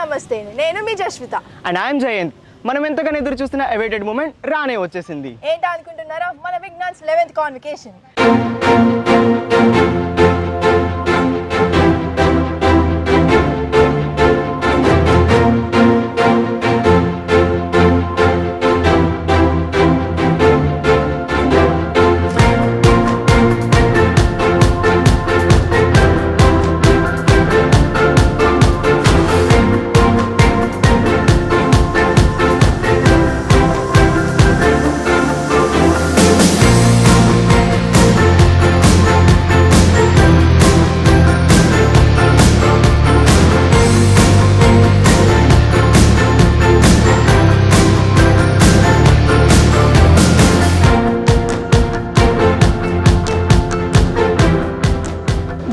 నమస్తే నేను మీ Jasvitha and I'm Jayant. మనం ఎంతగానో ఎదురు చూస్తున్న అవైటెడ్ మూమెంట్ రానే వచ్చేసింది. ఏంటా అనుకుంటున్నారా? మన Vignan's 11th convocation.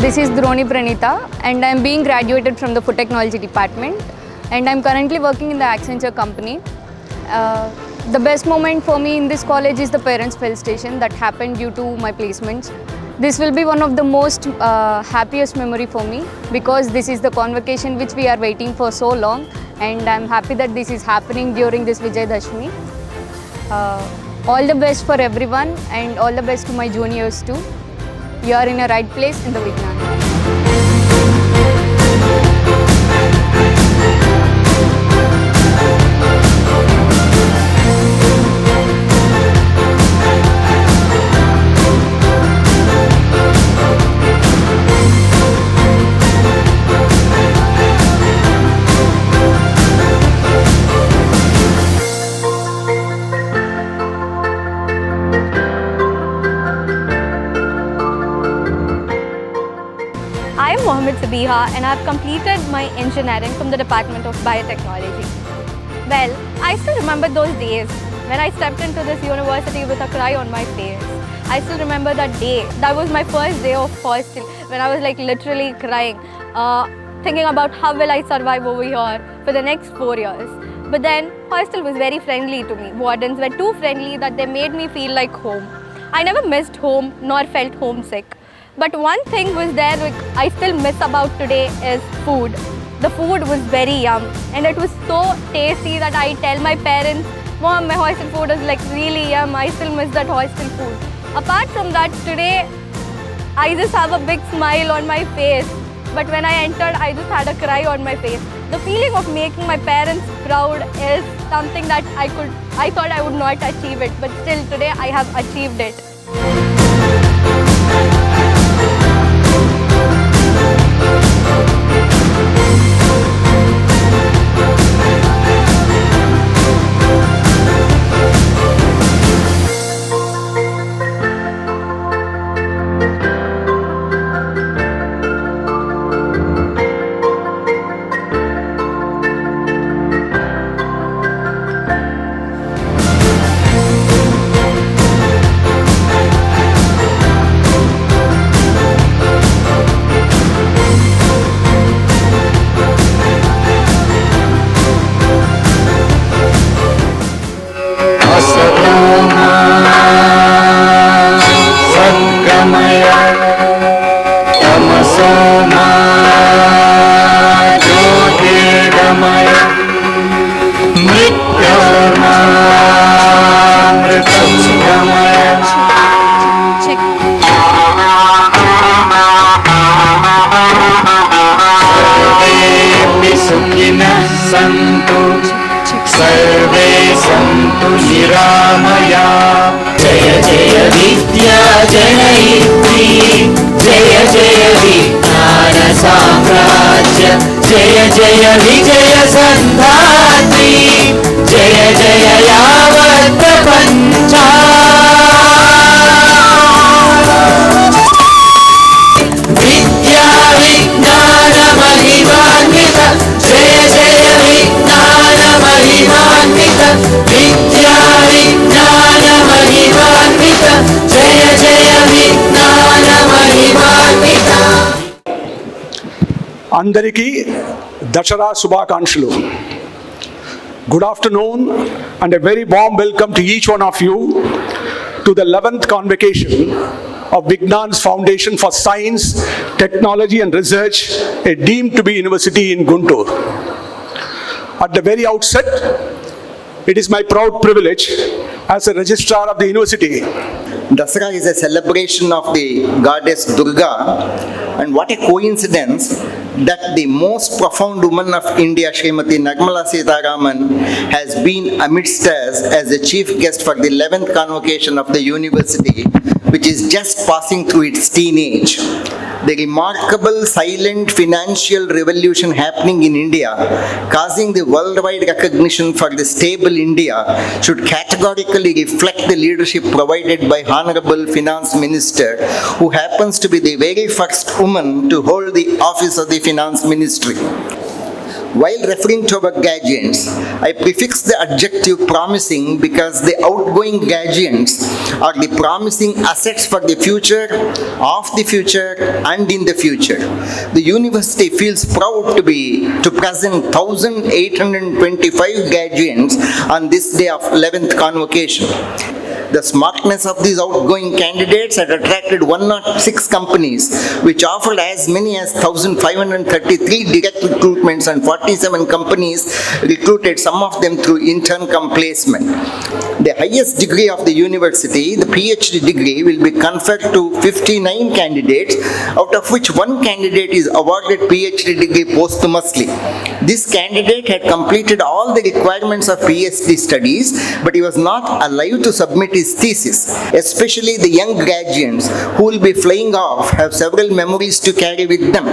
This is Droni Pranita and I am being graduated from the Food Technology Department and I am currently working in the Accenture company. The best moment for me in this college is the parents' felicitation that happened due to my placements. This will be one of the most happiest memory for me because this is the convocation which we are waiting for so long and I am happy that this is happening during this Vijayadashmi. All the best for everyone and all the best to my juniors too. You are in a right place in the Vignan. I am Mohammed Sabiha and I have completed my engineering from the Department of Biotechnology. Well, I still remember those days when I stepped into this university with a cry on my face. I still remember that day. That was my first day of hostel when I was like literally crying, thinking about how will I survive over here for the next 4 years. But then hostel was very friendly to me. Wardens were too friendly that they made me feel like home. I never missed home nor felt homesick. But one thing was there which I still miss about today is food. The food was very yum and it was so tasty that I tell my parents, Mom, my hostel food is like really yum. I still miss that hostel food. Apart from that, today I just have a big smile on my face. But when I entered, I just had a cry on my face. The feeling of making my parents proud is something that I thought I would not achieve it. But still today I have achieved it. सर्वे सन्तु निरामया जय जय विद्या जनयित्री जय जय विज्ञान साम्राज्य जय जय विजय सन्धात्री जय जय यावत् प्रपञ्चा विद्या विज्ञान महिमान्वित जय जय विज्ञान महिमान्वित विद्या विज्ञान महिमान्वित जय जय विज्ञान महिमान्वित అందరికీ దసరా శుభాకాంక్షలు. Good afternoon and a very warm welcome to each one of you to the 11th convocation of Vignan's Foundation for Science, Technology and Research, a deemed to be university in Guntur. At the very outset, it is my proud privilege as a registrar of the university. Dasara is a celebration of the goddess Durga, and what a coincidence that the most profound woman of India, Srimati Nirmala Sitharaman, has been amidst us as the chief guest for the 11th convocation of the university, which is just passing through its teenage. The remarkable silent financial revolution happening in India, causing the worldwide recognition for the stable India, should categorically reflect the leadership provided by Honorable Finance Minister, who happens to be the very first woman to hold the office of the Finance Ministry. While referring to our graduates, I prefix the adjective promising because the outgoing graduates are the promising assets for the future, of the future, and in the future. The university feels proud to present 1,825 graduates on this day of 11th convocation. The smartness of these outgoing candidates had attracted 106 companies, which offered as many as 1,533 direct recruitments, and 47 companies recruited some of them through intern placement. The highest degree of the university, the PhD degree, will be conferred to 59 candidates, out of which one candidate is awarded PhD degree posthumously. This candidate had completed all the requirements of PhD studies, but he was not alive to submit his thesis. Especially the young graduates who will be flying off have several memories to carry with them.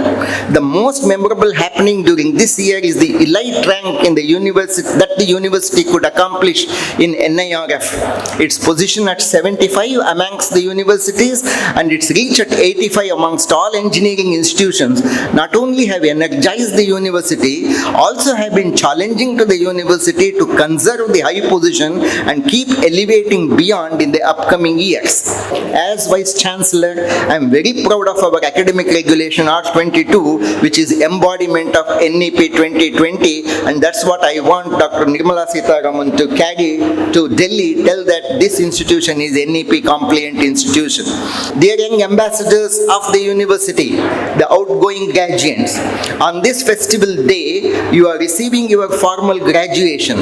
The most memorable happening during this year is the elite rank in the university that the university could accomplish in NIRF. Its position at 75 amongst the universities and its reach at 85 amongst all engineering institutions not only have energized the university, also have been challenging to the university to conserve the high position and keep elevating beyond in the upcoming years. As Vice Chancellor, I am very proud of our academic regulation R22, which is embodiment of NEP 2020, and that's what I want Dr. Nirmala Sitharaman to carry to Delhi, tell that this institution is NEP compliant institution. Dear young ambassadors of the university, the outgoing graduates, on this festival day, you are receiving your formal graduation.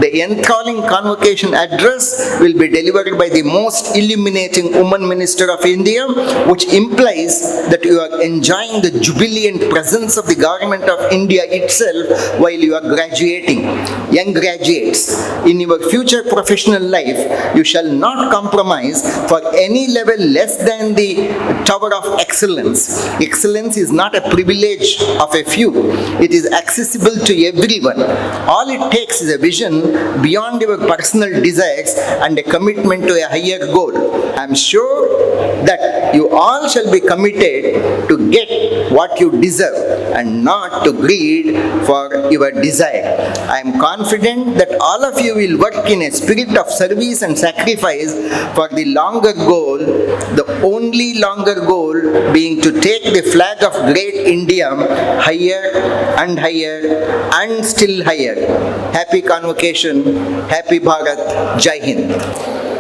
The enthralling convocation address will be delivered by the most illuminating woman minister of India, which implies that you are enjoying the jubilant presence of the government of India itself while you are graduating. Young graduates, in your future professional life, you shall not compromise for any level less than the tower of excellence. Excellence is not a privilege of a few. It is accessible to everyone. All it takes is a vision beyond your personal desires and a commitment to a higher goal. I am sure that you all shall be committed to get what you deserve and not to greed for your desire. I am confident that all of you will work in a spirit of service and sacrifice for the longer goal, the only longer goal being to take the flag of great India higher and higher and still higher. Happy convocation, happy Bharat, Jai Hind.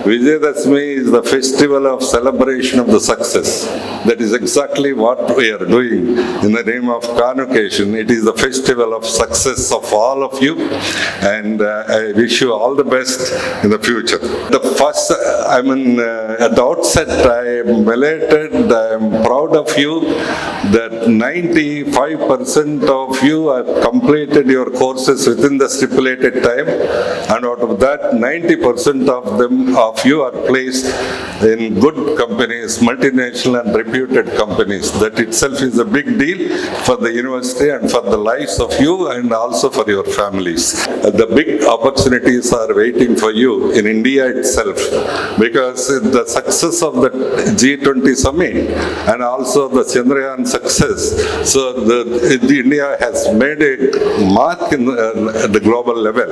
Vijayadashmi is the festival of celebration of the success. That is exactly what we are doing in the name of Convocation. It is the festival of success of all of you, and I wish you all the best in the future. The first, at the outset, I am elated, I am proud of you that 95% of you have completed your courses within the stipulated time, and out of that, 90% of you are placed in good companies, multinational and reputed companies. That itself is a big deal for the university and for the lives of you and also for your families. The big opportunities are waiting for you in India itself, because the success of the G20 summit and also the Chandrayaan success, so India has made a mark in the global level,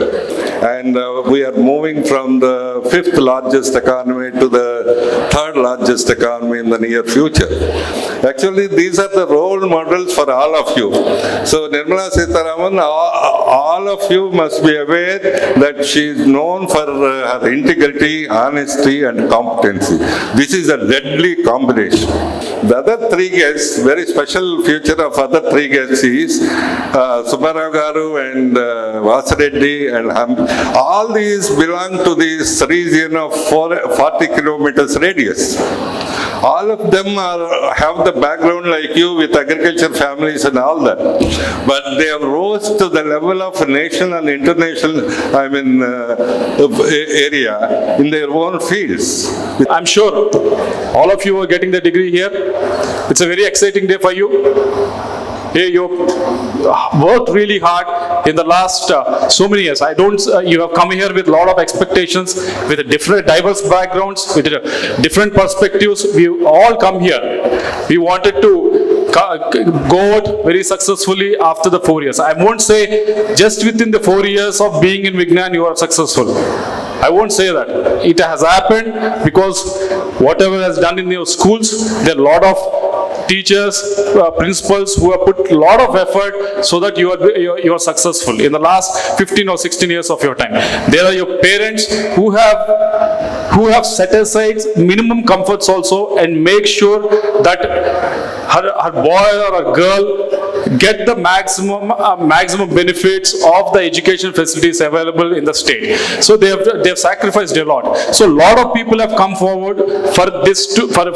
and we are moving from the 5th largest economy to the 3rd largest economy in the near future. Actually, these are the role models for all of you. So Nirmala Sitharaman, all of you must be aware that she is known for her integrity, honesty and competency. This is a deadly combination. The other three guests, very special feature of other three guests is Subbarao Garu and Vasareddy and all these belong to this region of 40 kilometers radius. All of them have the background like you with agriculture families and all that. But they have rose to the level of national and international, area in their own fields. I'm sure all of you are getting the degree here. It's a very exciting day for you. You worked really hard in the last so many years. You have come here with a lot of expectations, with different diverse backgrounds, with different perspectives. We all come here. We wanted to go out very successfully after the 4 years. I won't say just within the 4 years of being in Vignan you are successful. I won't say that. It has happened because whatever has done in your schools, there are a lot of teachers, principals who have put a lot of effort so that you are successful in the last 15 or 16 years of your time. There are your parents who have set aside minimum comforts also and make sure that her boy or a girl get the maximum benefits of the education facilities available in the state. So they have sacrificed a lot. So a lot of people have come forward for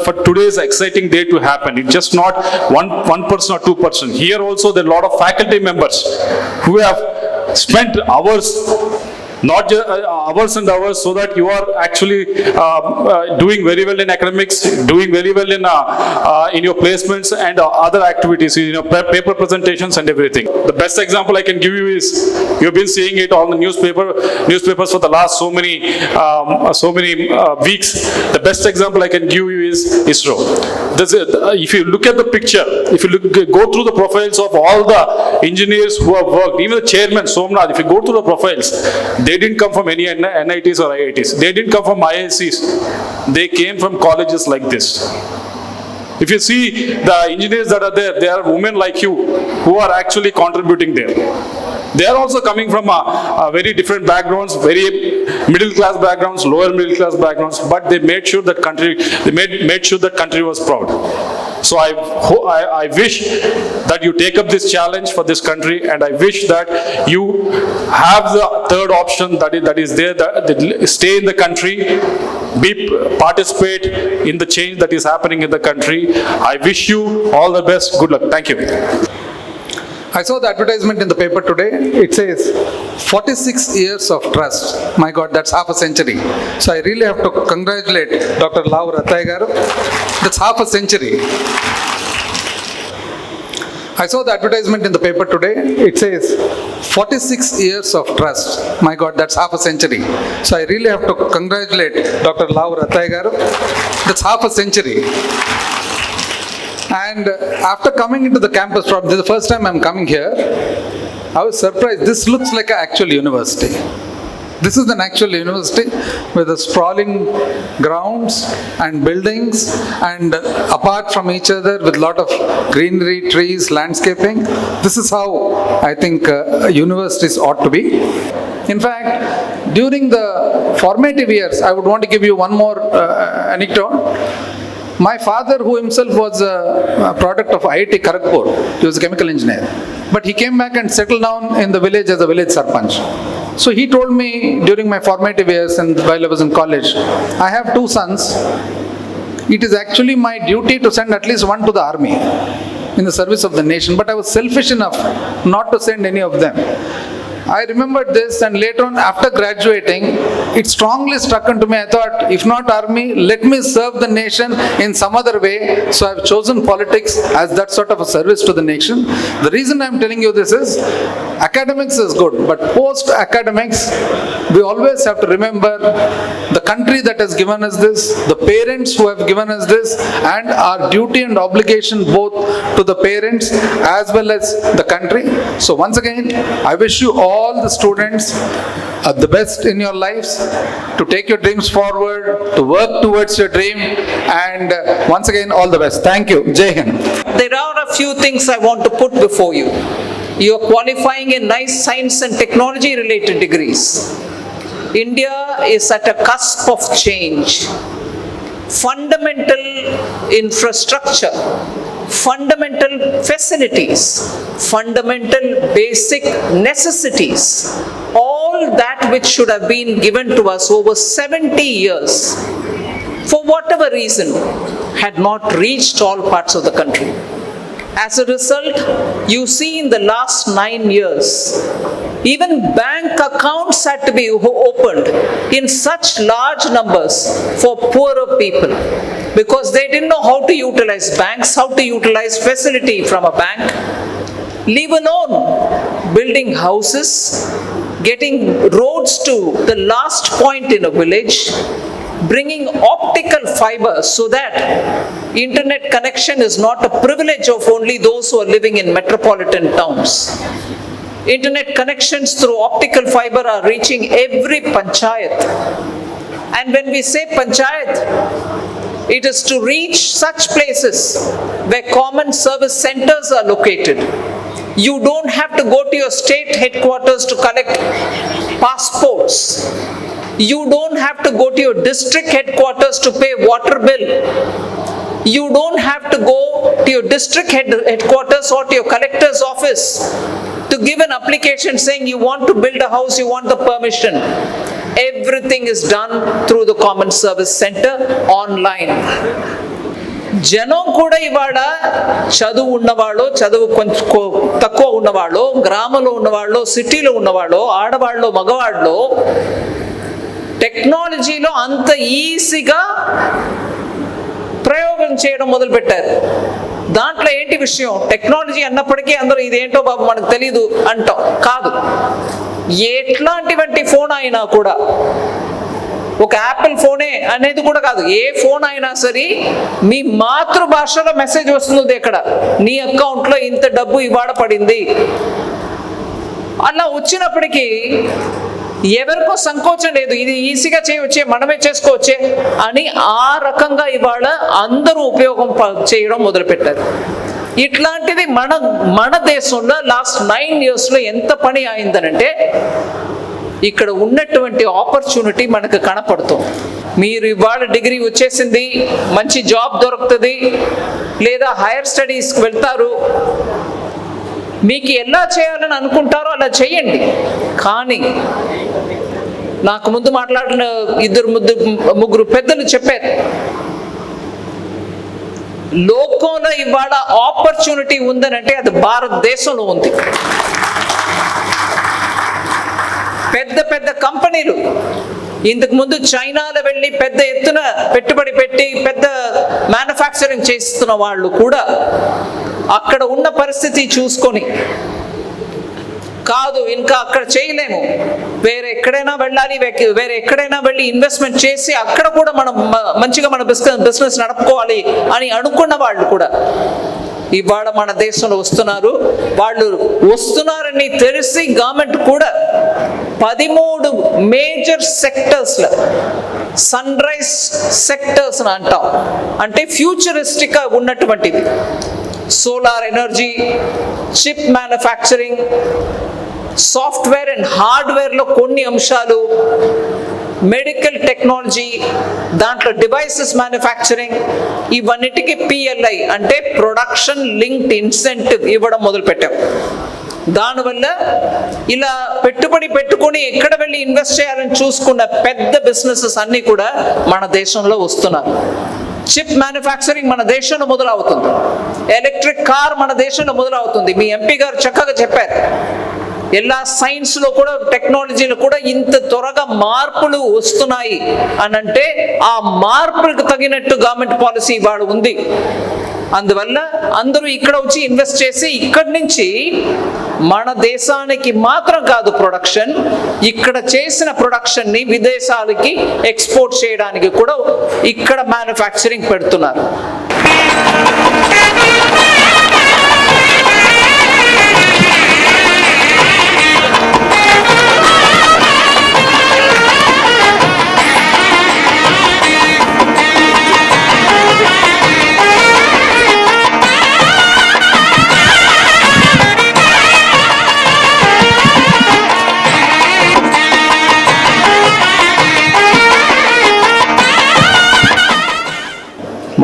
for today's exciting day to happen. It's just not one person or two person. Here also there are a lot of faculty members who have spent hours, not just hours and hours, so that you are actually doing very well in academics, doing very well in your placements and other activities, paper presentations and everything. The best example I can give you is, you've been seeing it on the newspapers for the last so many weeks. The best example I can give you is ISRO. If you look at the picture, if you go through the profiles of all the engineers who have worked, even the chairman Somnath, if you go through the profiles, they didn't come from any NITs or IITs. They didn't come from IICs. They came from colleges like this. If you see the engineers that are there, they are women like you who are actually contributing there. They are also coming from very different backgrounds, very middle class backgrounds, lower middle class backgrounds, but they made sure that country was proud. So I wish that you take up this challenge for this country, and I wish that you have the third option that is there, that stay in the country, participate in the change that is happening in the country. I wish you all the best. Good luck. Thank you. I saw the advertisement in the paper today. It says 46 years of trust. My God, that's half a century. So I really have to congratulate Dr. Lau Rattai garu. That's half a century. I saw the advertisement in the paper today. It says 46 years of trust. My God, that's half a century. So I really have to congratulate Dr. Lau Rattai garu. That's half a century. And after coming into the campus, this is the first time I'm coming here, I was surprised. This looks like an actual university. This is an actual university with the sprawling grounds and buildings, and apart from each other with a lot of greenery, trees, landscaping. This is how I think universities ought to be. In fact, during the formative years, I would want to give you one more anecdote. My father, who himself was a product of IIT Kharagpur, he was a chemical engineer, but he came back and settled down in the village as a village sarpanch. So he told me during my formative years and while I was in college, I have two sons. It is actually my duty to send at least one to the army in the service of the nation, but I was selfish enough not to send any of them. I remembered this, and later on after graduating, it strongly struck into me. I thought, if not army, let me serve the nation in some other way. So I've chosen politics as that sort of a service to the nation. The reason I'm telling you this is, academics is good, but post-academics, we always have to remember the country that has given us this, the parents who have given us this, and our duty and obligation both to the parents as well as the country. So once again, I wish you all all the students the best in your lives, to take your dreams forward, to work towards your dream, and once again, all the best. Thank you. Jai Hind. There are a few things I want to put before you. You are qualifying in nice science and technology related degrees. India is at a cusp of change. Fundamental infrastructure, fundamental facilities, fundamental basic necessities, all that which should have been given to us over 70 years, for whatever reason, had not reached all parts of the country. As a result, you see in the last 9 years, even bank accounts had to be opened in such large numbers for poorer people, because they didn't know how to utilize banks, how to utilize facility from a bank, leave alone building houses, getting roads to the last point in a village, bringing optical fiber so that internet connection is not a privilege of only those who are living in metropolitan towns. Internet connections through optical fiber are reaching every panchayat. And when we say panchayat, it is to reach such places where common service centers are located. You don't have to go to your state headquarters to collect passports. You don't have to go to your district headquarters to pay water bill. You don't have to go to your district headquarters or to your collector's office to give an application saying you want to build a house, you want the permission. Everything is done through the common service center online. జనం కూడా ఇవాళ చదువు ఉన్నవాళ్ళు, చదువు కొంచెం తక్కువ ఉన్నవాళ్ళు, గ్రామంలో ఉన్నవాళ్ళు, సిటీలో ఉన్నవాళ్ళు, ఆడవాళ్ళు, మగవాళ్ళు టెక్నాలజీలో అంత ఈజీగా ప్రయోగం చేయడం మొదలుపెట్టారు. దాంట్లో ఏంటి విషయం, టెక్నాలజీ అన్నప్పటికీ అందరూ ఇదేంటో బాబు మనకు తెలీదు అంటాం. కాదు, ఎట్లాంటివంటి ఫోన్ అయినా కూడా, ఒక యాపిల్ ఫోనే అనేది కూడా కాదు, ఏ ఫోన్ అయినా సరే మీ మాతృభాషలో మెసేజ్ వస్తుంది, ఇక్కడ నీ అకౌంట్లో ఇంత డబ్బు ఇవాళ పడింది. అలా వచ్చినప్పటికీ ఎవరికో సంకోచం లేదు, ఇది ఈజీగా చేయవచ్చే, మనమే చేసుకోవచ్చే అని ఆ రకంగా ఇవాళ అందరూ ఉపయోగం చేయడం మొదలుపెట్టారు. ఇట్లాంటిది మన దేశంలో లాస్ట్ 9 yearsలో ఎంత పని అయిందనంటే ఇక్కడ ఉన్నటువంటి ఆపర్చునిటీ మనకు కనపడుతుంది. మీరు ఇవాళ డిగ్రీ వచ్చేసింది, మంచి జాబ్ దొరుకుతుంది, లేదా హైయర్ స్టడీస్కి వెళ్తారు, మీకు ఎలా చేయాలని అనుకుంటారో అలా చేయండి. కానీ నాకు ముందు మాట్లాడిన ముగ్గురు పెద్దలు చెప్పారు, లోకంలో ఇవాళ ఆపర్చునిటీ ఉందనంటే అది భారతదేశంలో ఉంది. పెద్ద పెద్ద కంపెనీలు ఇంతకు ముందు చైనాలో వెళ్ళి పెద్ద ఎత్తున పెట్టుబడి పెట్టి పెద్ద మ్యానుఫ్యాక్చరింగ్ చేస్తున్న వాళ్ళు కూడా అక్కడ ఉన్న పరిస్థితి చూసుకొని, కాదు ఇంకా అక్కడ చేయలేము, వేరే ఎక్కడైనా వెళ్ళాలి, వేరే ఎక్కడైనా వెళ్ళి ఇన్వెస్ట్మెంట్ చేసి అక్కడ కూడా మనం మంచిగా మన బిజినెస్ నడుపుకోవాలి అని అనుకున్న వాళ్ళు కూడా ఇవాళ మన దేశంలో వస్తున్నారు. వాళ్ళు వస్తున్నారని తెలిసి గవర్నమెంట్ కూడా 13 మేజర్ సెక్టర్స్లో, సన్ రైజ్ సెక్టర్స్ అంటాం, అంటే ఫ్యూచరిస్టిక్గా ఉన్నటువంటిది, solar energy, chip manufacturing, software and హార్డ్వేర్లో కొన్ని అంశాలు, మెడికల్ టెక్నాలజీ, దాంట్లో డివైసెస్ మ్యానుఫ్యాక్చరింగ్, ఇవన్నిటికీ PLI అంటే ప్రొడక్షన్ లింక్డ్ ఇన్సెంటివ్ ఇవ్వడం మొదలుపెట్టాం. దానివల్ల ఇలా పెట్టుబడి పెట్టుకొని ఎక్కడ వెళ్ళి ఇన్వెస్ట్ చేయాలని చూసుకున్న పెద్ద బిజినెసెస్ అన్నీ కూడా మన దేశంలో వస్తున్నారు. చిప్ మ్యానుఫ్యాక్చరింగ్ మన దేశంలో మొదలవుతుంది, ఎలక్ట్రిక్ కార్ మన దేశంలో మొదలవుతుంది. మీ ఎంపీ గారు చక్కగా చెప్పారు, ಎಲ್ಲ సైన్స్లో కూడా టెక్నాలజీలో కూడా ఇంత త్వరగా మార్పులు వస్తున్నాయి అని అంటే ఆ మార్పులకు తగినట్టు గవర్నమెంట్ పాలసీ ఇవాళ ఉంది. అందువల్ల అందరూ ఇక్కడ వచ్చి ఇన్వెస్ట్ చేసి ఇక్కడి నుంచి మన దేశానికి మాత్రం కాదు ప్రొడక్షన్, ఇక్కడ చేసిన ప్రొడక్షన్ని విదేశాలకి ఎక్స్పోర్ట్ చేయడానికి కూడా ఇక్కడ మ్యానుఫ్యాక్చరింగ్ పెడుతున్నారు.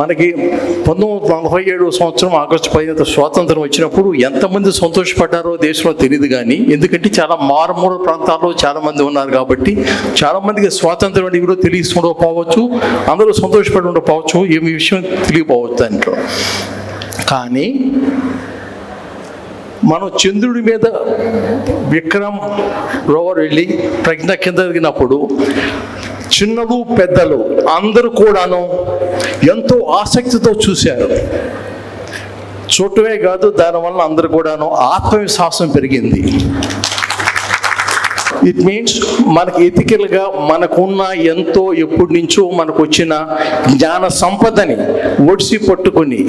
మనకి 1947 సంవత్సరం ఆగస్టు 15 స్వాతంత్రం వచ్చినప్పుడు ఎంతమంది సంతోషపడ్డారో దేశంలో తెలియదు కానీ, ఎందుకంటే చాలా మారుమూల ప్రాంతాల్లో చాలామంది ఉన్నారు కాబట్టి చాలామందికి స్వాతంత్రం అనేది కూడా తెలియకపోవచ్చు, అందరూ సంతోషపడి ఉండకపోవచ్చు, ఏమి విషయం తెలియకపోవచ్చు దాంట్లో. కానీ మనం చంద్రుడి మీద విక్రమ్ రోవర్ వెళ్ళి ప్రజ్ఞ కింద దిగినప్పుడు చిన్నలు పెద్దలు అందరూ కూడాను ఎంతో ఆసక్తితో చూశారు. చూడటమే కాదు, దానివల్ల అందరూ కూడాను ఆత్మవిశ్వాసం పెరిగింది. ఇట్ మీన్స్ మనకి ఎథికల్గా మనకున్న ఎంతో ఎప్పటి నుంచో మనకు వచ్చిన జ్ఞాన సంపదని ఒడిసి పట్టుకొని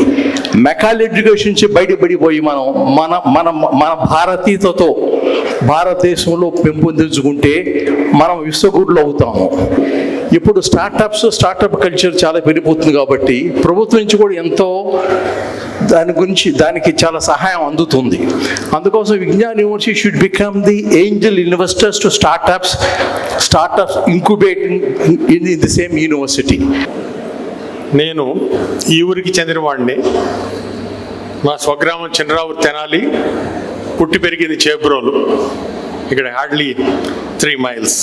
మెకాల్ ఎడ్యుకేషన్ నుంచి బయటపడిపోయి మన భారతీయతతో భారతదేశంలో పెంపొందించుకుంటే మనం విశ్వగురులు అవుతాము. ఇప్పుడు స్టార్టప్ కల్చర్ చాలా పెరిగిపోతుంది కాబట్టి ప్రభుత్వం నుంచి కూడా ఎంతో దానికి చాలా సహాయం అందుతుంది. అందుకోసం Vignan university should become the angel investors to startups incubating in the same university. నేను ఈ ఊరికి చెందినవాడిని. మా స్వగ్రామం చంద్రావూరు తెనాలి, పుట్టి పెరిగింది చేబ్రోలు, ఇక్కడ హార్డ్లీ 3 మైల్స్.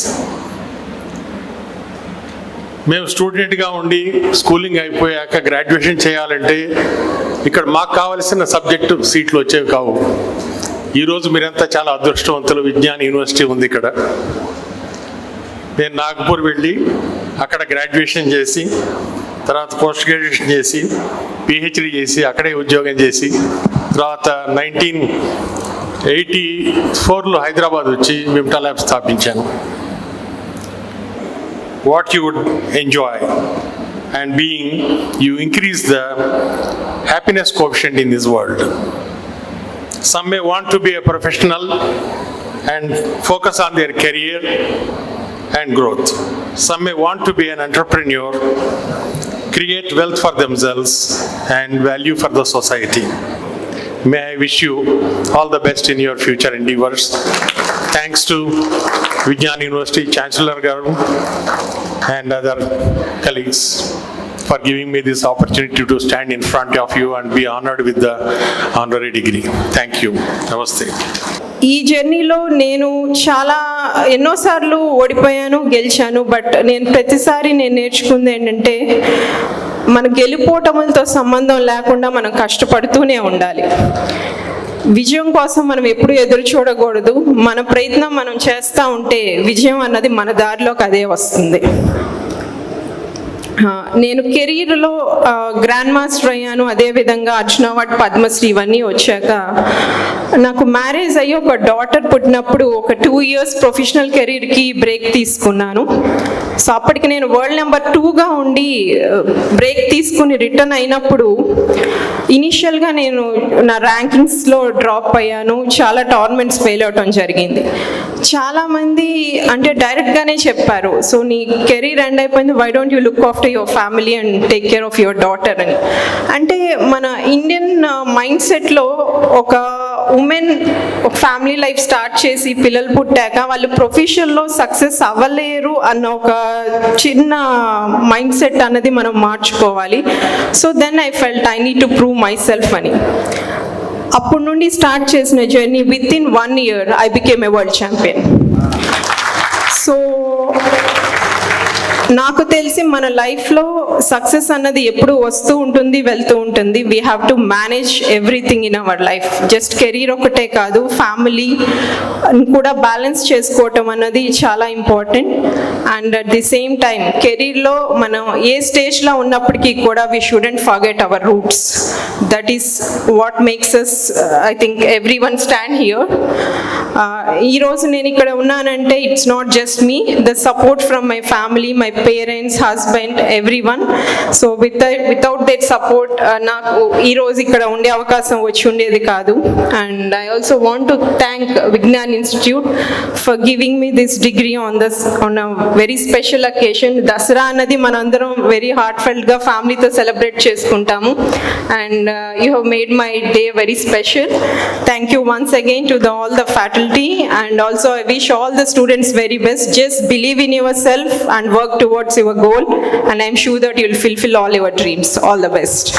మేము స్టూడెంట్గా ఉండి స్కూలింగ్ అయిపోయాక గ్రాడ్యుయేషన్ చేయాలంటే ఇక్కడ మాకు కావలసిన సబ్జెక్టు సీట్లు వచ్చేవి కావు. ఈరోజు మీరంతా చాలా అదృష్టవంతులు, విజ్ఞాన్ యూనివర్సిటీ ఉంది ఇక్కడ. నేను నాగపూర్ వెళ్ళి అక్కడ గ్రాడ్యుయేషన్ చేసి, తర్వాత పోస్ట్ గ్రాడ్యుయేషన్ చేసి, పిహెచ్డి చేసి, అక్కడే ఉద్యోగం చేసి, తర్వాత 1984లో హైదరాబాద్ వచ్చి విమ్టా ల్యాబ్ స్థాపించాను. What you would enjoy, and being you increase the happiness coefficient in this world. Some may want to be a professional and focus on their career and growth. Some may want to be an entrepreneur, create wealth for themselves and value for the society. May I wish you all the best in your future endeavors. Thanks to Vignan University Chancellor Garu and other colleagues for giving me this opportunity to stand in front of you and be honored with the honorary degree. Thank you. Namaste. ఈ జర్నీలో నేను ఎన్నోసార్లు ఓడిపోయాను, గెలిచాను. But నేను ప్రతిసారి నేర్చుకుంది ఏంటంటే, మన గెలుపోటములతో సంబంధం లేకుండా మనం కష్టపడుతూనే ఉండాలి. విజయం కోసం మనం ఎప్పుడు ఎదురు చూడకూడదు. మన ప్రయత్నం మనం చేస్తూ ఉంటే విజయం అన్నది మన దారిలోకి అదే వస్తుంది. నేను కెరీర్లో గ్రాండ్ మాస్టర్ అయ్యాను, అదేవిధంగా అర్జున అవార్డ్, పద్మశ్రీ ఇవన్నీ వచ్చాక నాకు మ్యారేజ్ అయ్యి ఒక డాటర్ పుట్టినప్పుడు ఒక 2 years ప్రొఫెషనల్ కెరీర్కి బ్రేక్ తీసుకున్నాను. సో అప్పటికి నేను వరల్డ్ నెంబర్ 2గా ఉండి బ్రేక్ తీసుకుని రిటర్న్ అయినప్పుడు ఇనిషియల్గా నేను నా ర్యాంకింగ్స్లో డ్రాప్ అయ్యాను, చాలా టోర్నమెంట్స్ ఫెయిల్ అవటం జరిగింది. చాలామంది అంటే డైరెక్ట్గానే చెప్పారు, సో నీ కెరీర్ ఎండ్ అయిపోయింది, why don't you look after your family and take care of your daughter అని. అంటే మన ఇండియన్ మైండ్ సెట్లో ఒక ఉమెన్ ఒక ఫ్యామిలీ లైఫ్ స్టార్ట్ చేసి పిల్లలు పుట్టాక వాళ్ళు ప్రొఫెషన్లో సక్సెస్ అవ్వలేరు అన్న ఒక చిన్న మైండ్ సెట్ అన్నది మనం మార్చుకోవాలి. So then I felt I need to prove myself అని. అప్పటి నుండి స్టార్ట్ చేసిన journey with in 1 year I became a world champion. So నాకు తెలిసి మన లైఫ్లో సక్సెస్ అన్నది ఎప్పుడు వస్తూ ఉంటుంది, వెళ్తూ ఉంటుంది. We have to manage everything in our life. Just career ఒకటే కాదు, ఫ్యామిలీ కూడా బ్యాలెన్స్ చేసుకోవటం అన్నది చాలా important. And at the same time కెరీర్లో మనం ఏ స్టేజ్లో ఉన్నప్పటికీ కూడా we shouldn't forget our roots. That is what makes us I think everyone stand here. ఈరోజు నేను ఇక్కడ ఉన్నానంటే it's not just me, the support from my family, my parents, husband, everyone. So without that support నాకు ఈరోజు ఇక్కడ ఉండే అవకాశం వచ్చి ఉండేది కాదు. And I also want to thank Vignan institute for giving me this degree on a very special occasion. Dasara అన్నది మనందరం వెరీ హార్ట్ఫెల్ట్గా ఫ్యామిలీతో సెలబ్రేట్ చేసుకుంటాము. And you have made my day very special. Thank you once again to all the faculty, and also I wish all the students very best. Just believe in yourself and work towards your goal, and I'm sure that you'll fulfill all your dreams. All the best.